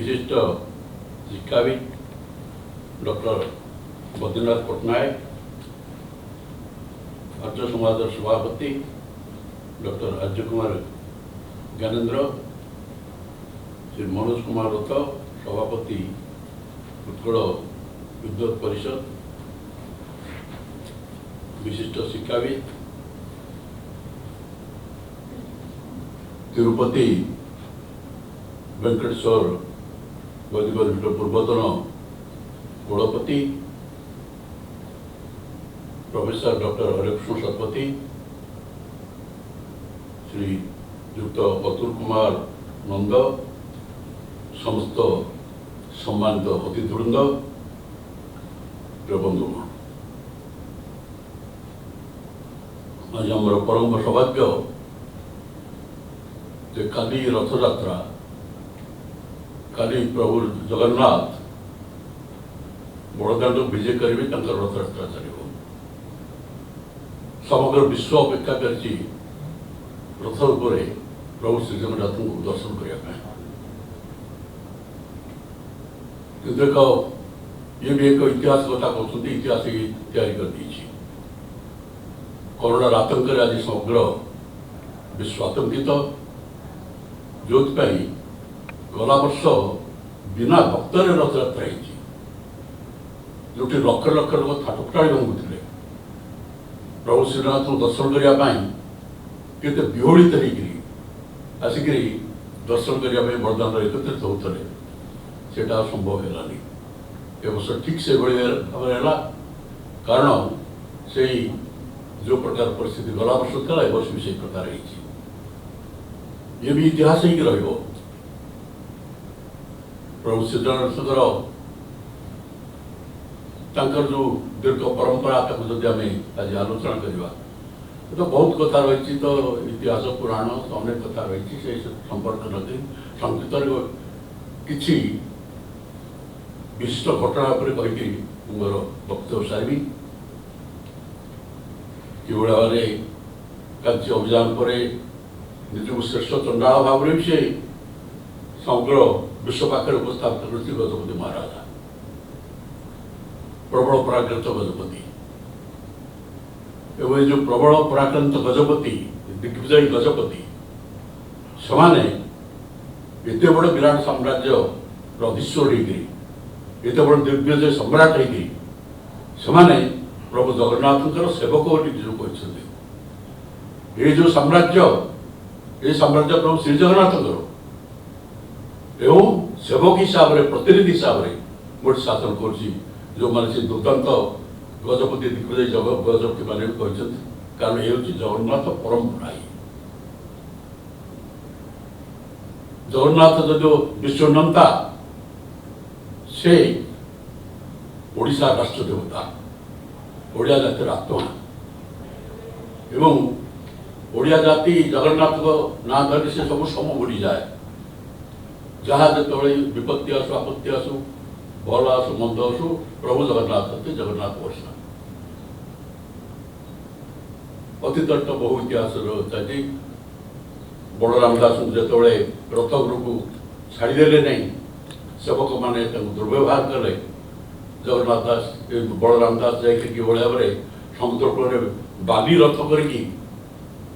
विशिष्ट शिक्षाविद डॉक्टर बद्रीनाथ पट्टनायक, आर्य समाज सभापति डॉक्टर अजय कुमार ज्ञानेन्द्र, श्री मनोज कुमार रथ सभापति उत्कल विद्युत परिषद, विशिष्ट शिक्षाविद तिरुपति वेंकटेश्वर वैदिक पूर्वतन कुलपति प्रोफेसर डॉक्टर हरिकृष्ण शतपथी, श्री युक्त अतुल कुमार नंद, समस्त सम्मानित अतिथिवृंद, बंधुगण, आज आमर परम सौभाग्य जे काली रथयात्रा, काली प्रभु जगन्नाथ बड़दाण्ड विजय करेंगे, रथयात्रा चलो समग्र विश्व अपेक्षा कर रथ उपर प्रभु श्री जगन्नाथ को दर्शन करने। ये भी एक इतिहास कथा कहते, इतिहास तैयारी कर दी। कोरोना आतंक आज समग्र विश्व आतंकित, जो गला वर्ष बिना भक्तर रथयात्रा जो लक्ष लक्ष लोक थाटुटाड़ी भांगुले प्रभु श्रीनाथ को दर्शन करने के विहोलित आसिक दर्शन करने बरदान एकत्रित होते से संभव है। वर्ष ठीक से भाव है, कारण से जो प्रकार परिस्थिति गला वर्ष था वर्ष भी से प्रकार ये भी इतिहास ही रही। प्रभु श्री जगन्नाथ जो दीर्घ परंपरा जदि आम आज आलोचना करवा तो बहुत कथा रही, तो इतिहास पुराण अनेक कथा रही से संपर्क नहीं संक्षिप्त किसी विशिष्ट घटना पर कहीकि मोर वक्तव्य सारी कि भाव कार्य अभियान पर निजक श्रेष्ठ चंडाल भाव भी से समग्र विश्व पाखे उपस्थापित कर गजपति महाराजा प्रबल पराक्रत गजपति एवं जो प्रबल पराक्रांत गजपति दिग्विजयी गजपति से एत बड़ विराट साम्राज्य अधीश्वर होते बड़ दिग्विजय सम्राट होते प्रभु जगन्नाथ सेवक जो कहते ये जो साम्राज्य प्रभु श्री जगन्नाथ एवं सेवक हिसाब से प्रतिनिधि हिसाब से गोटे शासन कर जो माने से दुर्दांत गजपति दिग्विजय गजपति मैंने कहते, कारण ये हूँ जगन्नाथ परंपरा। जगन्नाथ जो विश्वनंता से ओडिशा राष्ट्र देवता, ओडिया जातिर आत्मा एवं ओडिया जाति जगन्नाथ को ना धरी से सब सम बुड़ी जाए। जहाँ जो विपत्ति आसु आपत्ति आसु भल आसु मंद आसु प्रभु जगन्नाथ होते जगन्नाथ वर्षा। अतीत तो बहु इतिहास रही। बलराम दास जो रथ गुरु छाड़देले नहीं, सेवक मैंने दुर्व्यवहार कले। जगन्नाथ दास बलराम दास जाकि भाव समुद्र कूल बाली रथ कर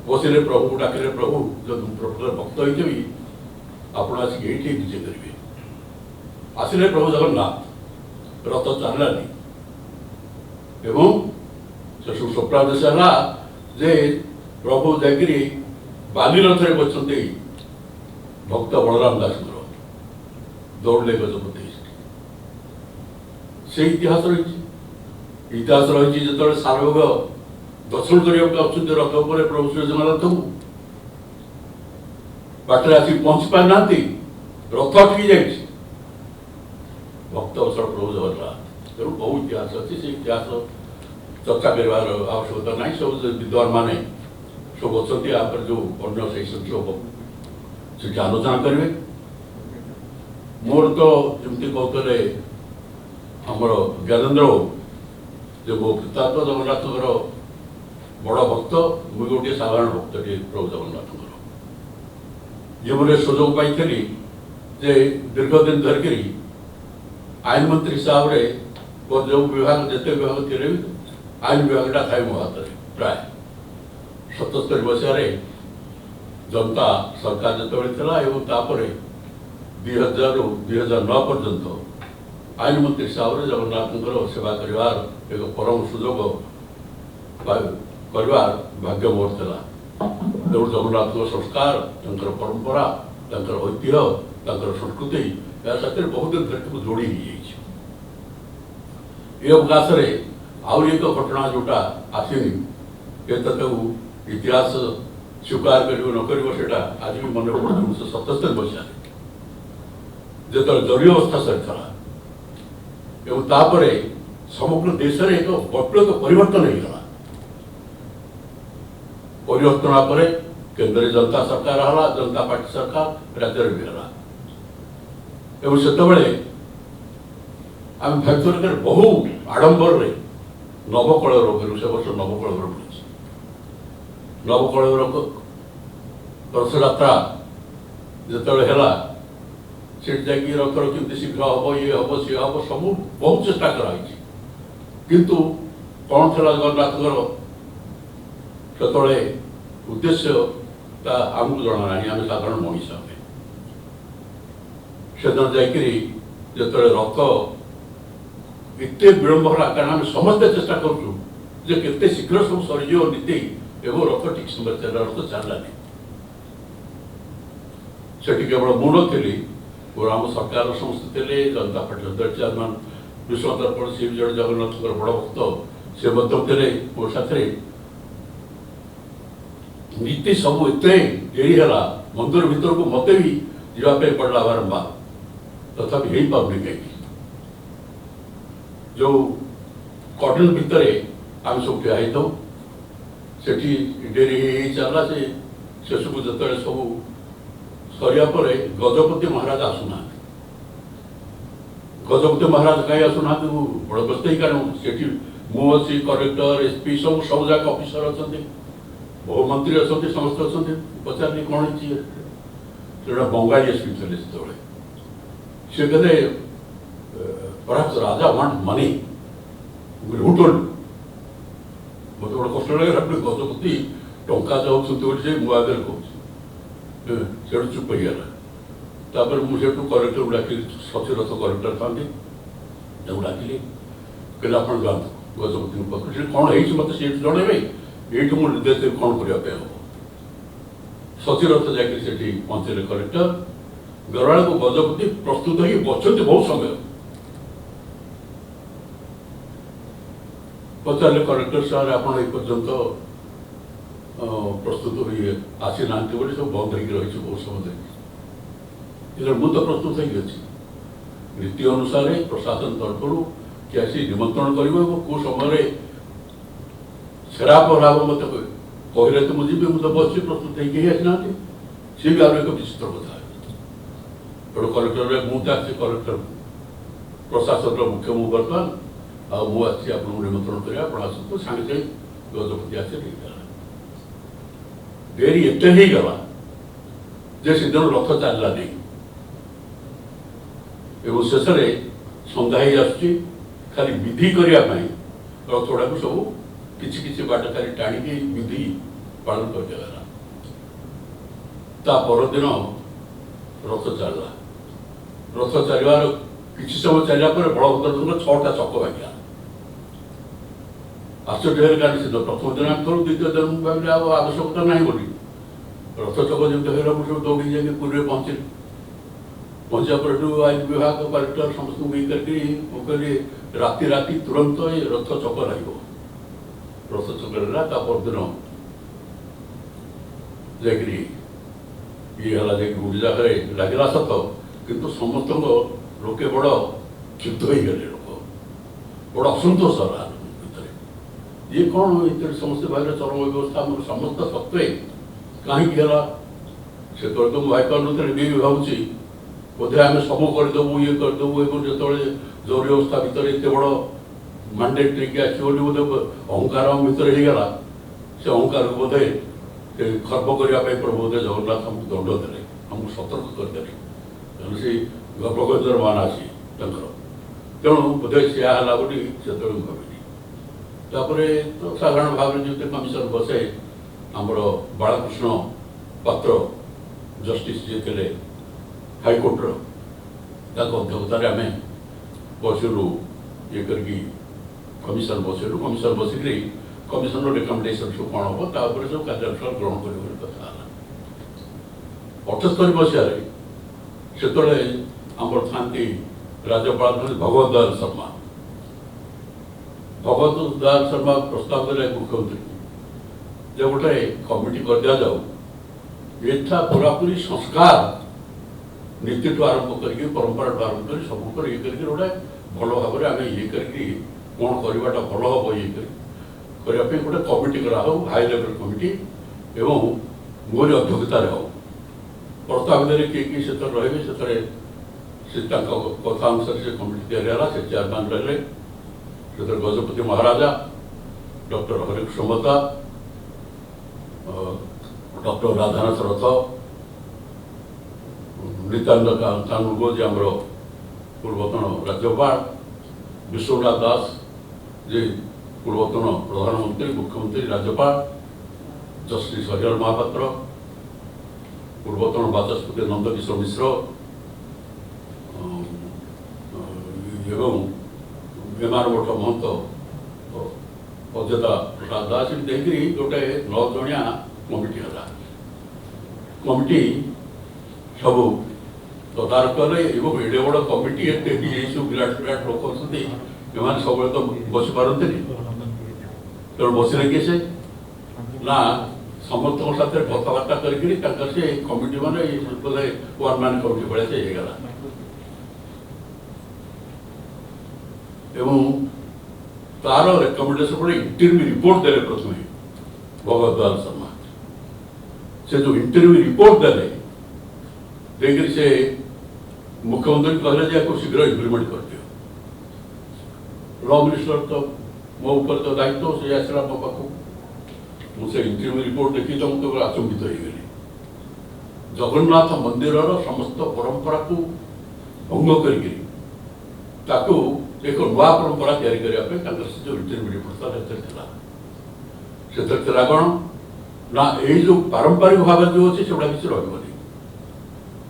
बसिले प्रभु को डाकिले, प्रभु जो प्रकृत भक्त होती आपण आसिक ये विजय करेंगे। आसिले प्रभु जगन्नाथ रथ चलानी एवं से स्वप्नादेश है जे प्रभु जाकि बाली रथ में बचते भक्त बलराम दास दौड़ले गजपति से इतिहास रही। इतिहास रही जो सार्वभौम दर्शन करने रथ पर प्रभु श्री जगन्नाथ को बाटर आसिक पहुंची पार ना रथ अटकी जा भक्त अवसर प्रभु जगन्नाथ। तेणु बहु इतिहास अच्छी से इतिहास चर्चा करार आवश्यकता ना। सब विद्वान मैंने सब अच्छा जो अन्य से संख्यक से आलोचना करेंगे। मोर तो जमी कहते आमर ज्ञानेन्द्र जो मो पिता तो जगन्नाथ बड़ भक्त, मुझे गोटे साधारण भक्त प्रभु जगन्नाथ ये मैंने सुजोग पाई जे दीर्घ दिन धरिक आईन मंत्री हिसाब से जो विभाग जिते विभाग थे आईन विभागटा था मो हाथ में प्राय 77 मसीह जनता सरकार जो तापर 2000 ରୁ 2009 पर्यंत आईन मंत्री हिसाब से जगन्नाथ सेवा कर एक परम सुजोग कर भाग्य मोर था। तेणु जगन्नाथ संस्कार परंपरा ऐतिह्य संस्कृति या साथ बहुत दिन धर जोड़ी ये अवकाश आउरी एक घटना जोटा आसनी ये इतिहास स्वीकार कर न कर आज भी मन पड़े 1977 मसीह जो जरूरी अवस्था सरी समग्र देश में एक व्यापक परिवर्तन होगा। परिवर्तन पर केंद्र जनता सरकार है जनता पार्टी सरकार राज्य भी है से आम भाग्य बहु आडंबर नवकलर से वर्ष नवकलर पड़ी नवकलर रथयात्रा जो है से रथर केमती शीघ्र हम ये हम सी हम सब बहुत चेष्टा कराई किंतु कौन था जगन्नाथ से उद्देश्य आमको जना ना आम साधारण मनीष से दिन जो रथ एत विलंब है कारण आम समस्ते चेष्टा करें शीघ्र सब सरीज नीति एवं रथ ठीक समय चल रथ चललानी से केवल मु नी और आम सरकार समस्ते थे जनता पार्टी चेयरमैन विश्वनाथ दर्पण सी भी जड़े जगन्नाथ बड़ भक्त से मो साथ नीति सब एत डेरी है मंदिर भीतर को मत भी जावाई पड़ा बारंबार तथापि हो पार्नि कहीं जो कर्डन भितर आम सब ठिया था से डेरी चलला से शेष को जो सब सरिया गजपति महाराज आसुना गजपति महाराज कहीं आसुना बड़ व्यस्त ही कारण से मुझे कलेक्टर एसपी सब सब जाक अफिसर अच्छा बहु मंत्री अच्छा समस्त अच्छा पचारे कौन है बंगाली एसपी थे से कहते परहाप्स राजा वांट मनी हु टोल्ड मत बड़ा कष्ट लगे गजपति टंका चाहते मुआदे कहूँ से चुप होगा मुझे कलेक्टर डाक सचिरथ कलेक्टर था डाकिली कहले आप जातु गजपति पाखे कौन है मत सी जनइबे ये मुझे निर्देश कौन करने हम सचिरथ जाकि पहुँचे कलेक्टर गराड़ को गजपति प्रस्तुत हो बचते बहुत समय पचारे कलेक्टर साहब आप पर्यंत प्रस्तुत हुई आसी ना सब बंद हो रही बहुत समय धरिकी मुझे प्रस्तुत होती नीति अनुसार प्रशासन तरफ कि आसी निमंत्रण कर कौ समय सेराप लाभ मत कहले तो मुझे मुझे बस प्रस्तुत होगी आसना सी भी आगे एक विचित्र कथा तेणु कलेक्टर मुझे आसी कलेक्टर प्रशासन मुख्य मु बर्तमान मुझे आपको निमंत्रण कर आसतु सागे सागे गजपति आसी डेरी एत गला जे सीधन रथ चलला नहीं एवं शेष संध्या ही खाली विधि करने रथ गुड़ा सब किसी किसी बाट खाली टाणी विधि पालन करगला परदिन रथ चलला रथ चलवार किसी समय चलला बलभद्र 6टा चक भाग्या आश्चर्य कारण से प्रथम दिन आम करूँ द्वितीय दिन भाई आवश्यकता ना बोली रथ चक जमी है मुझे दौड़ी जाए पुरी पहुँचे पहुँचा पर आईन विभाग कलेक्टर समस्त ये करके राति राति तुरंत ये रथ चक लगे रथ चक लगा परदिन जाकि ये गुंडीजा लगला सत किंतु समस्त लोके बड़ क्षुब्ध हो गले लोक बड़ असंतोष है ये कौन इतने समस्त भाई चरम व्यवस्था समस्त सत्वे कहीं से तो मुझे भाई भी भावी बोधे आम सब करदेबू ये करदेबू जो जरूरी अवस्था भितर एत बड़ मैंडेट लेकिन आसो बोधे अहंकार भितर होगला से अहंकार को बोधे खर्ब करने बोधे जगन्नाथ हमको दंड दे हमको सतर्क करदे ତେଣୁ ସେ ଗର୍ଭଗୋଚର ମାନ ଅଛି ତାଙ୍କର। ତେଣୁ ବୋଧେ ସେୟା ହେଲା ବୋଲି ସେତେବେଳେ ଭାବିଲି। ତାପରେ ତ ସାଧାରଣ ଭାବରେ ଯେମିତି କମିଶନ ବସେ ଆମର ବାଳକୃଷ୍ଣ ପାତ୍ର ଜଷ୍ଟିସ୍ ଯିଏ ଥିଲେ ହାଇକୋର୍ଟର, ତାଙ୍କ ଅଧ୍ୟକ୍ଷତାରେ ଆମେ ବସିଲୁ ଇଏ କରିକି କମିଶନ ବସିଲୁ। କମିଶନ ବସିକରି କମିଶନର ରେକମେଣ୍ଡେସନ୍ ସବୁ କ'ଣ ହେବ ତା ଉପରେ ସବୁ କାର୍ଯ୍ୟାନୁଷ୍ଠାନ ଗ୍ରହଣ କରିବ ବୋଲି କଥା ହେଲା। 78 ମସିହାରେ ସେତେବେଳେ ଆମର ଥାନ୍ତି ରାଜ୍ୟପାଳ ଭଗବତ ଦୟାଲ ଶର୍ମା। ଭଗବତ ଦୟାଲ ଶର୍ମା ପ୍ରସ୍ତାବ ଦେଲେ ମୁଖ୍ୟମନ୍ତ୍ରୀ ଯେ ଗୋଟେ କମିଟି କରିଦିଆଯାଉ, ଏଠା ପୁରାପୁରି ସଂସ୍କାର ନୀତିଠୁ ଆରମ୍ଭ କରିକି ପରମ୍ପରାଠୁ ଆରମ୍ଭ କରି ସବୁ ଉପରେ ଇଏ କରିକି ଗୋଟେ ଭଲ ଭାବରେ ଆମେ ଇଏ କରିକି କ'ଣ କରିବାଟା ଭଲ ହେବ ଇଏ କରି କରିବା ପାଇଁ ଗୋଟେ କମିଟି କରାହେଉ, ହାଇ ଲେଭେଲ କମିଟି, ଏବଂ ମୋରି ଅଧ୍ୟକ୍ଷତାରେ ହେଉ। ପ୍ରସ୍ତାବ ଦେଲେ କିଏ କିଏ ସେଥିରେ ରହିବେ, ସେଥିରେ ସେ ତାଙ୍କ କଥା ଅନୁସାରେ ସେ କମିଟି ତିଆରି ହେଲା। ସେ ଚେୟାରମ୍ୟାନ୍ ରହିଲେ, ସେଥିରେ ଗଜପତି ମହାରାଜା, ଡକ୍ଟର ହରିକୃଷ୍ଣ ମହତା, ଡକ୍ଟର ରାଧାନାଥ ରଥ, ନିତ୍ୟାନନ୍ଦ କାନୁନଗୋ ଯେ ଆମର ପୂର୍ବତନ ରାଜ୍ୟପାଳ, ବିଶ୍ୱନାଥ ଦାସ ଯେ ପୂର୍ବତନ ପ୍ରଧାନମନ୍ତ୍ରୀ, ମୁଖ୍ୟମନ୍ତ୍ରୀ, ରାଜ୍ୟପାଳ, ଜଷ୍ଟିସ୍ ହରିହର ମହାପାତ୍ର, ପୂର୍ବତନ ବାଚସ୍ପତି ନନ୍ଦକିଶୋର ମିଶ୍ର ଏବଂ ବିମାନ ମଠ ମହନ୍ତ ଅଯୋଧ୍ୟା ପ୍ରସାଦ ଦାସ ଦେଇକରି ଗୋଟେ 9 ଜଣିଆ କମିଟି ହେଲା। କମିଟି ସବୁ ତଦାରଖ କଲେ ଏବଂ ଏଡ଼େ ବଡ଼ କମିଟି ଏସବୁ ବିରାଟ ବିରାଟ ଲୋକ ଅଛନ୍ତି, ଏମାନେ ସବୁବେଳେ ତ ବସିପାରନ୍ତିନି। ତେଣୁ ବସିଲେ କିଏ ସେ ନା ସମସ୍ତଙ୍କ ସାଥିରେ କଥାବାର୍ତ୍ତା କରିକିରି ତାଙ୍କର ସେ କମିଟି ମାନେ ବୋଧେ ୱାନ୍ ମ୍ୟାନ୍ କମିଟି ଭଳିଆ ସେ ହେଇଗଲା। ଏବଂ ତାର ରେକମେଣ୍ଡେସନ୍ ପରେ ଇଣ୍ଟରଭ୍ୟୁ ରିପୋର୍ଟ ଦେଲେ ପ୍ରଥମେ ଭଗବତ ଦୟାଲ ଶର୍ମା। ସେ ଯେଉଁ ଇଣ୍ଟରଭ୍ୟୁ ରିପୋର୍ଟ ଦେଲେ ଦେଇକରି ସେ ମୁଖ୍ୟମନ୍ତ୍ରୀ କହିଲେ ଯେ ୟାକୁ ଶୀଘ୍ର ଇମ୍ପ୍ଲିମେଣ୍ଟ କରିଦିଅ। ଲ ମିନିଷ୍ଟର ତ ମୋ ଉପରେ ତ ଦାୟିତ୍ୱ, ସେ ଆସିଲା ମୋ ପାଖକୁ। ମୁଁ ସେ ଇଣ୍ଟରଭ୍ୟୁ ରିପୋର୍ଟ ଦେଖି ତ ମୁଁ କେବଳ ଆଚମ୍ବିତ ହେଇଗଲି। ଜଗନ୍ନାଥ ମନ୍ଦିରର ସମସ୍ତ ପରମ୍ପରାକୁ ଭଙ୍ଗ କରିକିରି ତାକୁ ଏକ ନୂଆ ପରମ୍ପରା ତିଆରି କରିବା ପାଇଁ ତାଙ୍କର ସେ ଯେଉଁ ଇଣ୍ଟରଭ୍ୟୁ ରିପୋର୍ଟ ସେଥିରେ ଥିଲା। ସେଥିରେ ଥିଲା କ'ଣ ନା ଏଇ ଯେଉଁ ପାରମ୍ପରିକ ଭାବରେ ଯେଉଁ ଅଛି ସେଗୁଡ଼ା କିଛି ରହିବନି,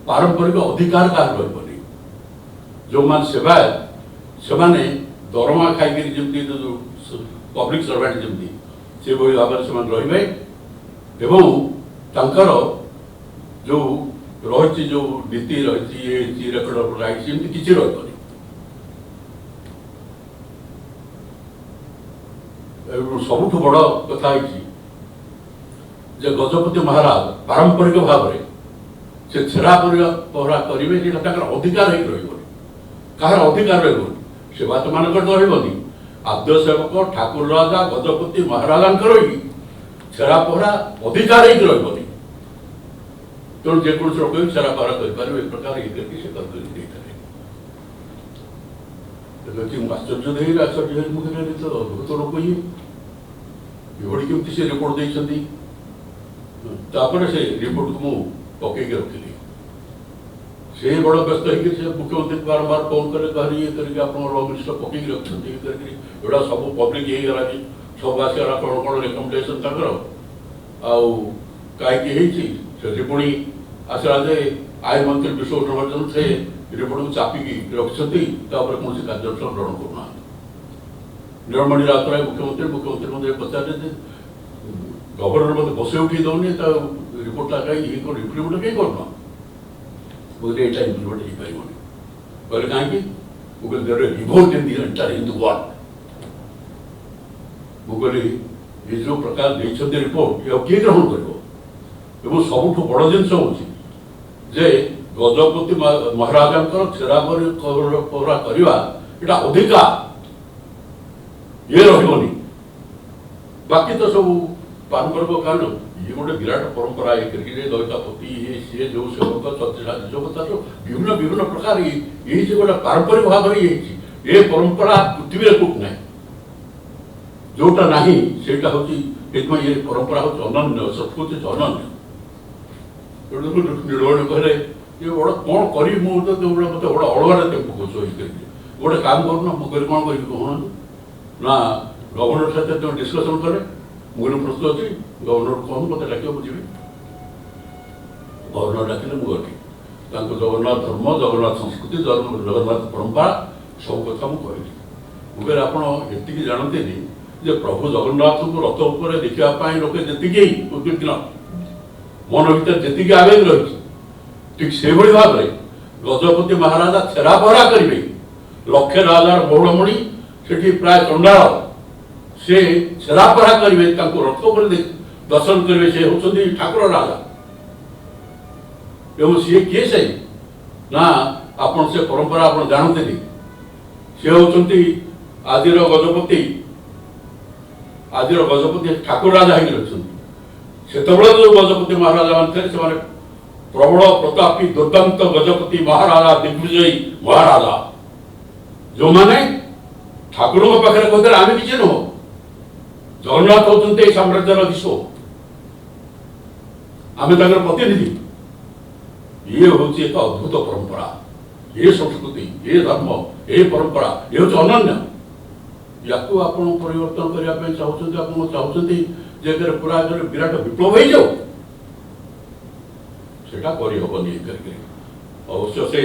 ପାରମ୍ପରିକ ଅଧିକାର କାହାର ରହିବନି। ଯେଉଁମାନେ ସେବାୟତ ସେମାନେ ଦରମା ଖାଇକିରି ଯେମିତି ପବ୍ଲିକ ସର୍ଭାଣ୍ଟ ଯେମିତି ସେଭଳି ଭାବରେ ସେମାନେ ରହିବେ ଏବଂ ତାଙ୍କର ଯେଉଁ ରହିଛି ଯେଉଁ ନୀତି ରହିଛି ଏ ରେକର୍ଡ ରାଇଟ୍ ସେମିତି କିଛି ରହିବନି। ସବୁଠୁ ବଡ଼ କଥା ହେଇଛି ଯେ ଗଜପତି ମହାରାଜ ପାରମ୍ପରିକ ଭାବରେ ସେ ଛେରା ପହରା କରିବେ, ସେଇଟା ତାଙ୍କର ଅଧିକାର ହେଇକି ରହିବନି। କାହାର ଅଧିକାର ରହିବନି? ସେବାୟତ ମାନଙ୍କର ତ ରହିବନି। ଆଦ୍ୟ ସେବକ ଠାକୁର ରାଜା ଗଜପତି ମହାରାଜାଙ୍କର ହିଁ ଛେରା ପହରା ଅଧିକାର ହେଇକି ରହିବନି। ତେଣୁ ଯେକୌଣସି ଲୋକ ବି ଛେରା ପହରା କରିପାରିବେ, ଏ ପ୍ରକାର ଇଏ କରିକି ସେ କରିକି ଦେଇଥାଏ। ମୁଁ ଆଶ୍ଚର୍ଯ୍ୟ ହେଇଗଲି, ଆଶ୍ଚର୍ଯ୍ୟ ହେଇ ମୁଁ କହିଲି ତ ଅଦ୍ଭୁତ ଲୋକ ଇଏ ଏଭଳି କେମିତି ସେ ରିପୋର୍ଟ ଦେଇଛନ୍ତି। ତାପରେ ସେ ରିପୋର୍ଟକୁ ମୁଁ ପକେଇକି ରଖିଲି। ସେ ବଡ଼ ବ୍ୟସ୍ତ ହେଇକି ସେ ମୁଖ୍ୟମନ୍ତ୍ରୀ ବାରମ୍ବାର ଫୋନ୍ କଲେ, କହିଲେ ଇଏ କରିକି ଆପଣ ଲ ମିନିଷ୍ଟର ପକେଇକି ରଖିଛନ୍ତି, ଇଏ କରିକି ଏଗୁଡ଼ା ସବୁ ପବ୍ଲିକ୍ ହେଇଗଲାଣି, ସବୁ ଆସିଗଲା କ'ଣ କ'ଣ ରେକମେଣ୍ଡେସନ୍ ତାଙ୍କର, ଆଉ କାହିଁକି ହେଇଛି। ସେଠି ପୁଣି ଆସିଲା ଯେ ଆଇନ ମନ୍ତ୍ରୀ ବିଶ୍ୱଭୂଷଣ ହରିଚନ୍ଦନ ସେ ରିପୋର୍ଟକୁ ଚାପିକି ରଖିଛନ୍ତି, ତାପରେ କୌଣସି କାର୍ଯ୍ୟାନୁଷ୍ଠାନ ଗ୍ରହଣ କରୁନାହାନ୍ତି। ନୀଳମଣି ରାଉତରାୟ ମୁଖ୍ୟମନ୍ତ୍ରୀ ମୋତେ ପଚାରିଲେ ଯେ ଗଭର୍ଣ୍ଣର ମୋତେ ବସେଇ ଉଠେଇ ଦେଉନି, ତା ରିପୋର୍ଟଟା କାହିଁକି ଇଏ କରୁ ଇମ୍ପ୍ଲିମେଣ୍ଟ କାହିଁକି କରୁନ? ମୁଁ କହିଲି ଏଇଟା ଇମ୍ପ୍ଲିମେଣ୍ଟ ହେଇପାରିବନି। କହିଲେ କାହିଁକି? ମୁଁ କହିଲି their revolt in the entire Hindu world. ମୁଁ କହିଲି ଏ ଯେଉଁ ପ୍ରକାର ଦେଇଛନ୍ତି ରିପୋର୍ଟ ଆଉ କିଏ ଗ୍ରହଣ କରିବ? ଏବଂ ସବୁଠୁ ବଡ଼ ଜିନିଷ ହେଉଛି ଯେ ଗଜପତି ମହାରାଜାଙ୍କର ଛେରା ପହରା କରିବା ଏଇଟା ଅଧିକାର, ଇଏ ରହିବନି। ବାକି ତ ସବୁ ପାରମ୍ପରିକ କାରଣ ଇଏ ଗୋଟେ ବିରାଟ ପରମ୍ପରା ଇଏ କରିକି ଦୈତାପତି ଇଏ ସିଏ ଯେଉଁ ସେବକ ଛତିଶାଦି ସେବକ ବିଭିନ୍ନ ବିଭିନ୍ନ ପ୍ରକାର ଇଏ ଯେ ଗୋଟେ ପାରମ୍ପରିକ ଭାବରେ ଇଏ ହେଇଛି। ଏ ପରମ୍ପରା ପୃଥିବୀରେ କୋଉଠି ନାହିଁ, ଯୋଉଟା ନାହିଁ ସେଇଟା ହେଉଛି ଏଥିପାଇଁ ଏ ପରମ୍ପରା ହେଉଛି ଅନନ୍ୟ, ସଂସ୍କୃତି ଅନନ୍ୟ। ନୀଳମଣି କହିଲେ ये बड़ा कौन करी मुझे तो मत बड़ा अड़वारे ते पकोछ गोटे काम करूँ मुझे कौन करी कहूँ ना गवर्नर सहित तुम डिस्कसन करे मुझे प्रस्तुत अच्छी गवर्नर कहूँ मत डाक मुझे गवर्नर डाकिले मुझे जगन्नाथ धर्म जगन्नाथ संस्कृति जगन्नाथ परंपरा सब कथा मुझे मुझे आपड़ी जानते जे प्रभु जगन्नाथ को रथ उपर देखापी लोके जी उद्विग्न मन भर जी आवेग रही ठीक से भाव में गजपति महाराजा छेरा पहरा करेंगे लक्षे राजार बहुड़मणि से प्राय चंडाल से छेरा पहरा करेंगे रथ पर दर्शन करेंगे से होती ठाकुर राजा एवं सी किए से ना आपण से परंपरा आप जानते सी होती आदिर गजपति ठाकुर राजा से जो गजपति महाराजा थे से प्रबल प्रतापी दुर्दांत गजपति महाराजा दिग्विजयी महाराजा जो मैंने ठाकुर पाखे कहते आम किसी नुह जगन्नाथ होते साम्राज्यर दिश आम प्रतिनिधि ये हूँ एक अद्भुत परंपरा ये संस्कृति ये धर्म ये परंपरा ये हूँ अनन्य या परिवर्तन करने चाहते जे पूरा विराट विप्लव हो जाओ सेटा करहबनी करके अवश्य से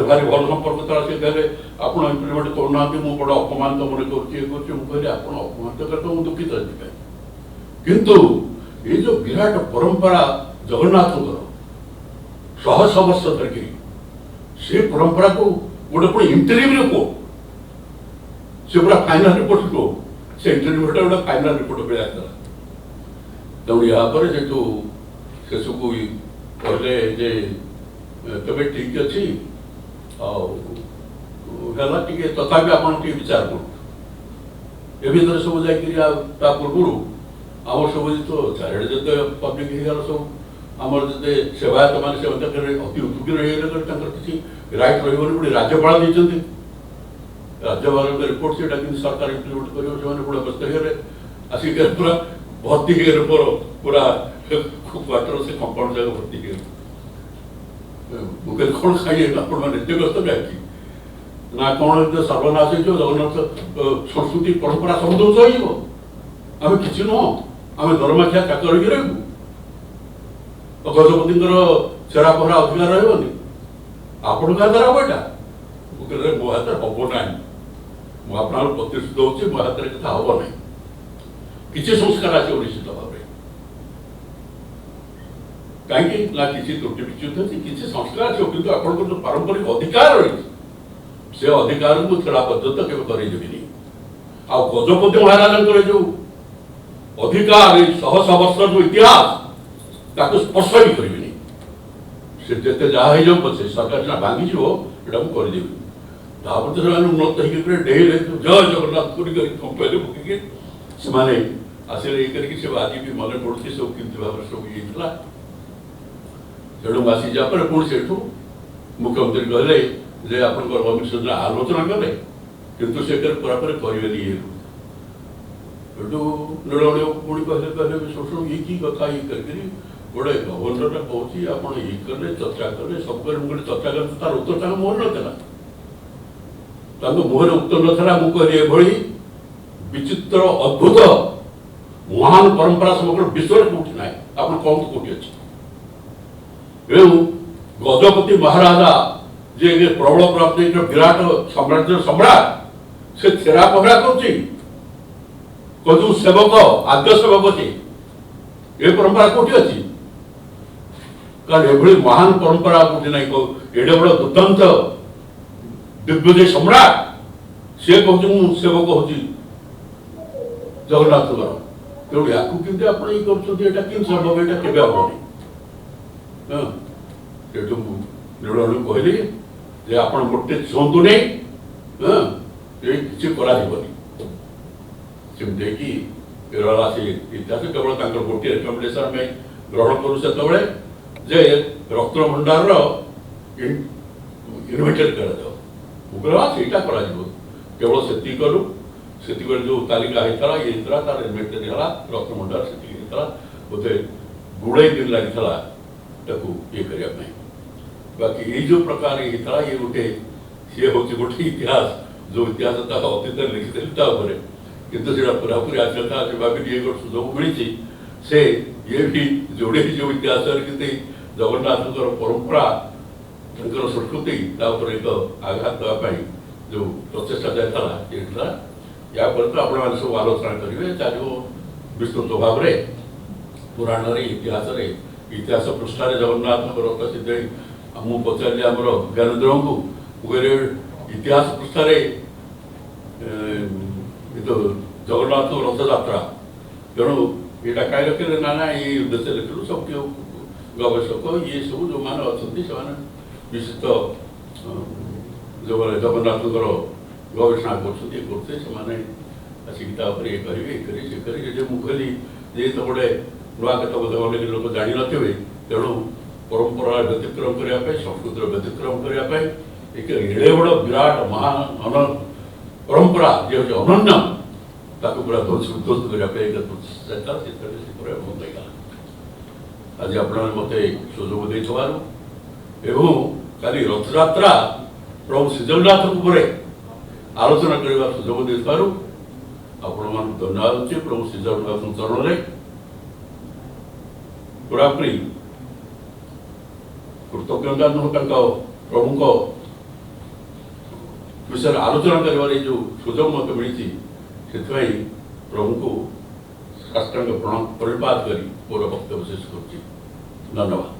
भारी भल संपर्क था से कहले आप इम्प्लीमेंट करना मुझे बड़ा अपमानित मन कर अपमानित कर मुझे दुखित किंतु ये जो विराट परंपरा जगन्नाथ शह शह वर्ष धरिकी से परंपरा को गोटे पुणी इंटरव्यू रिपोर्ट से पूरा फाइनाल रिपोर्ट को से इंटरव्यू गोटे फाइनाल रिपोर्ट मिला तेणु यापर जो शेष को कहले जे तबे ठीक अच्छी तथापि आप विचार कर भर सब जा पूर्व आम सब तो चारिड़े जिते पब्लिक हो सब आमर जिते सेवायत मान से अति उद्विग्न हो किसी राइट रही राज्यपाल देते राज्यपाल रिपोर्ट से सरकार इम्प्लीमेंट कर पूरा व्यस्त आसिक पूरा भर्ती पूरा क्वार्टर से कंपाउंड जगह भर्ती मुझे कौन खाइए ग्रस्त जाए ना कौन सर्वनाश हो जगन्नाथ संस्कृति परंपरा सब ध्वंस हो किसी नुह आम दरमाखिया चाकर रही गजपति छेरा पहरा अधिकार रही आपण क्या द्वारा हम यहाँ मो हाथ हम ना मुझे प्रतिश्रुत हो मो हाथ कथा हम ना किसी संस्कार आसो निश्चित भाव में कहीं किसी त्रुटि विच्युत अच्छी किसी संस्कार आसो कि आप जो पारंपरिक अधिकार रही से अधिकार को छेड़ा पर्यंत केवल करदेवी आ गजपति महाराज जो अधिकार शह शह वर्ष जो इतिहास ताको स्पर्श भी करेंगे से जिते जहाँ हो पचे सरकार सीना भांगी यहाँ करदेवी तापर से उन्नत होकर डेरे जय जगन्नाथ कंपेयर पकड़े से आसिले ये आज भी मन पड़े सब किमती भाव सब ये तेणु आसी जापर पुणी से मुख्यमंत्री कहले जे आप कमिशन आलोचना कले किंतु से पूरापूरी करेंगे ये निर्णय पुणी कहले कहले शोषण ये कथा ये करके गोटे गवर्नर कहूँ आप कले चर्चा कले सब गोटे चर्चा कर तार उत्तर तक मुहर नाला मुहर उत्तर नाला मुझे ये विचित्र अद्भुत महान परंपरा समग्र विश्व कौटी ना आप कहूँ कौटी अच्छी गजपति महाराजा जे प्रबल प्राप्त विराट साम्राज्य सम्राट से छेरा पहरा कर सेवक आद्य सेवक अच्छे ये परंपरा कौटी अच्छी कारण ये महान परंपरा कौटी ना एडे बड़ दुर्दांत दिग्विजय सम्राट सी कहूँ सेवक हूँ जगन्नाथ तेणु या कमी आप कर संभव यहाँ के निर्णय कहली जे आप गोटे छुंतु नहीं किसी करमती इतिहास केवल गोटे रेकमेंडेसन में ग्रहण करूँ से जे रक्त भंडार इनवेटेड कर केवल से कलु से जो तालिका होता ये तार इनवेटेड है रक्त भंडार से बोधे गुड़े दिन लगी ये करने बाकी ये जो प्रकार होता ये गोटे सी हूँ गोटे इतिहास जो इतिहास अतीत लिखिते किंतु से पूरापूरी आचरण से भाभी ये गोटे सुजोग मिली से ये भी जोड़े जो इतिहास लिखिते जगन्नाथ परंपरा संस्कृति एक आघात देवाई जो प्रचेषा जाता या तो आपण सब आलोचना करेंगे चालू विस्तृत भाव में पुराण इतिहास पृष्ठ जगन्नाथ रथ सिद्धि मुझे पचारि आम ज्ञानेन्द्र को इतिहास पृष्ठ जगन्नाथ रथ यात्रा तेणु यहाँ कहीं रखे ना ना ये उद्देश्य लिखलु सब गवेषक ये सब जो मैंने अच्छा विशिष्ट जो जगन्नाथ गवेषणा करते आसिक ये करेंगे मुझे ये तो गोटे नुआ कतक लोक जान थे तेणु परंपरा व्यतिक्रम करने संस्कृतिर व्यतिक्रम करने एक एड़े बड़ विराट महान परंपरा जी हूँ अनन्य ताकू पूरा ध्वस्त करने चेष्टा से भल लगा आज आप मत सुजोग देवु खाली रथयात्रा प्रभु श्रीजगन्नाथ आलोचना करने सुजोग देवु आपण मान धन्यवाद अच्छे प्रभु श्रीजगन्नाथ चरण में पूरापूरी कृतज्ञता प्रभु विषय आलोचना कर जो सुजोग मत मिली से प्रभु को साष्टांग प्रणिपात कर मोर वक्तव्य शेष कर धन्यवाद।